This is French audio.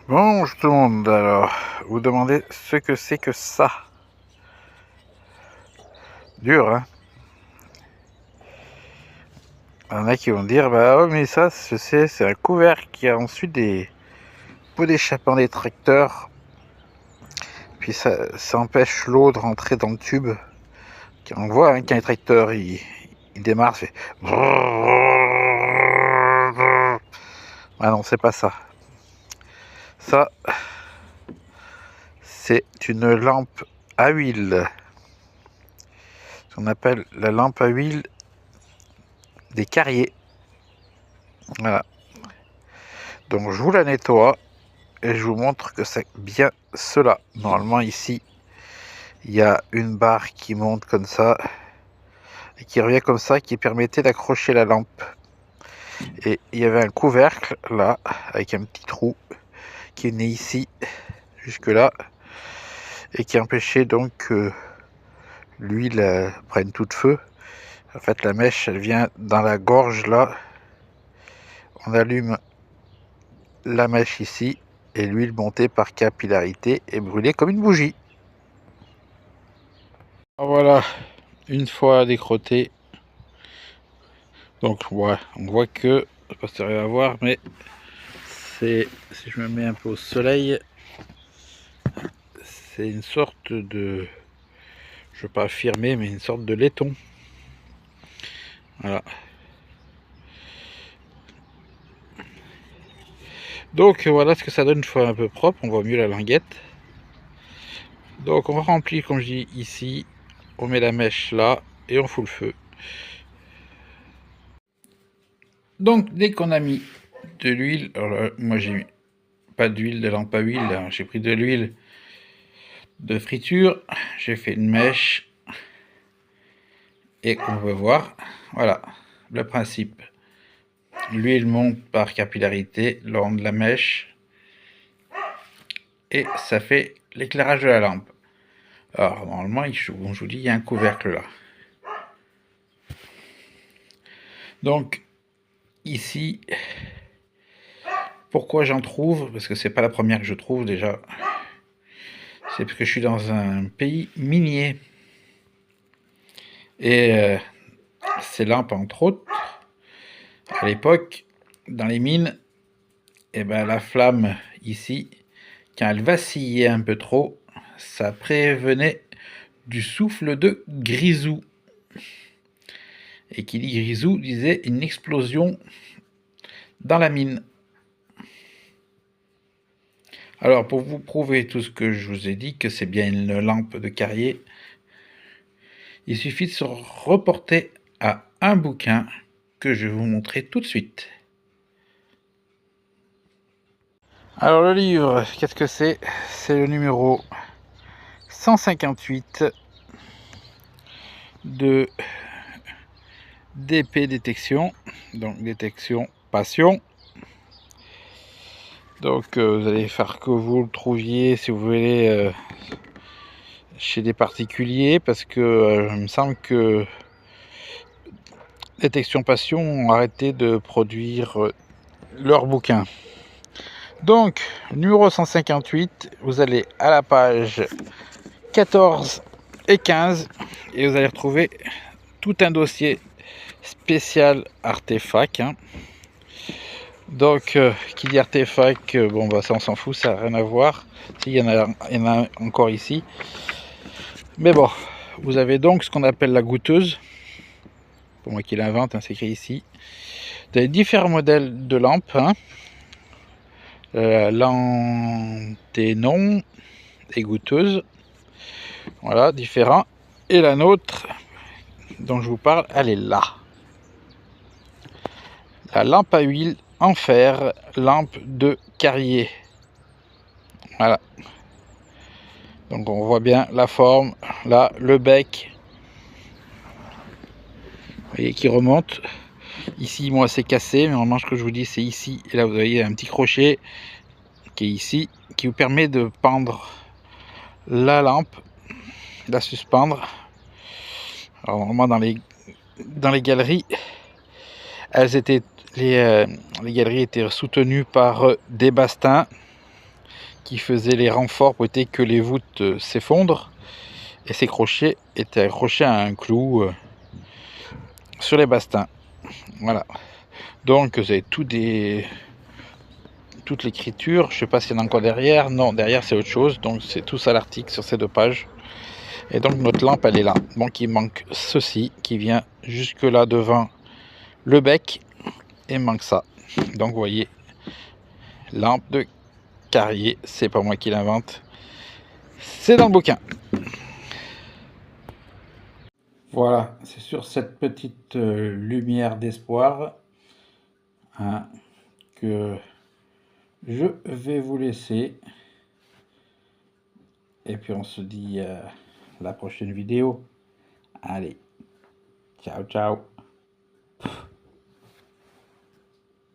Bonjour tout le monde, alors, vous demandez ce que c'est que ça. Dur, hein. Il y en a qui vont dire, bah ouais, mais ça, c'est un couvercle qui a ensuite des pots d'échappement des tracteurs. Puis ça empêche l'eau de rentrer dans le tube. On voit hein, quand les tracteurs ils démarrent, ça fait... Ah non, c'est pas ça. Ça, c'est une lampe à huile. Ce qu'on appelle la lampe à huile des carriers. Voilà. Donc je vous la nettoie et je vous montre que c'est bien cela. Normalement ici, il y a une barre qui monte comme ça et qui revient comme ça, qui permettait d'accrocher la lampe. Et il y avait un couvercle là, avec un petit trou qui venait ici, jusque là, et qui empêchait donc que l'huile prenne tout de feu. En fait, la mèche, elle vient dans la gorge là. On allume la mèche ici, et l'huile montée par capillarité est brûlée comme une bougie. Voilà, une fois décrotté. Donc ouais, on voit que, je sais pas si tu arrives à voir, mais c'est, si je me mets un peu au soleil, c'est une sorte de, je veux pas affirmer, mais une sorte de laiton. Voilà. Donc voilà ce que ça donne une fois un peu propre, on voit mieux la languette. Donc on remplit, comme je dis ici, on met la mèche là et on fout le feu. Donc dès qu'on a mis de l'huile, alors là, moi j'ai mis pas d'huile de lampe à huile, j'ai pris de l'huile de friture, j'ai fait une mèche et on peut voir, voilà le principe. L'huile monte par capillarité le long de la mèche et ça fait l'éclairage de la lampe. Alors normalement, je vous dis, il y a un couvercle là. Donc ici, pourquoi j'en trouve? Parce que c'est pas la première que je trouve déjà. C'est parce que je suis dans un pays minier. Et ces lampes, entre autres, à l'époque, dans les mines, et ben, la flamme ici, quand elle vacillait un peu trop, ça prévenait du souffle de grisou. Et qui dit grisou disait une explosion dans la mine. Alors pour vous prouver tout ce que je vous ai dit, que c'est bien une lampe de Carrier, il suffit de se reporter à un bouquin que je vais vous montrer tout de suite. Alors le livre, qu'est-ce que c'est? C'est le numéro 158 de DP Détection, donc détection passion. Donc vous allez faire que vous le trouviez si vous voulez chez des particuliers, parce que il me semble que Détection Passion ont arrêté de produire leurs bouquins. Donc numéro 158, vous allez à la page 14 et 15 et vous allez retrouver tout un dossier spécial artefact. Donc qui dit artefact, bon bah ça on s'en fout, ça n'a rien à voir. Il y en a encore ici. Mais bon, vous avez donc ce qu'on appelle la goûteuse. Pour moi qui l'invente, hein, c'est écrit ici. Vous avez différents modèles de lampes. Lanténon et goûteuse. Voilà, différents. Et la nôtre, dont je vous parle, elle est là. La lampe à huile en fer, lampe de Carrier. Voilà. Donc on voit bien la forme, là, le bec. Vous voyez qui remonte. Ici, moi, c'est cassé, mais normalement, ce que je vous dis, c'est ici. Et là, vous voyez un petit crochet qui est ici, qui vous permet de pendre la lampe, de la suspendre. Alors, normalement, dans les galeries, les galeries étaient soutenues par des bastins. qui faisait les renforts pour éviter que les voûtes s'effondrent. Et ces crochets étaient accrochés à un clou sur les bastings. Voilà. Donc vous avez toute l'écriture. Je sais pas s'il y en a encore derrière. Non, derrière c'est autre chose. Donc c'est tout ça l'article sur ces 2 pages. Et donc notre lampe elle est là. Donc il manque ceci qui vient jusque là devant le bec. Et il manque ça. Donc vous voyez, lampe de Carrier, c'est pas moi qui l'invente. C'est dans le bouquin. Voilà, c'est sur cette petite lumière d'espoir hein, que je vais vous laisser. Et puis on se dit à la prochaine vidéo. Allez, ciao ciao.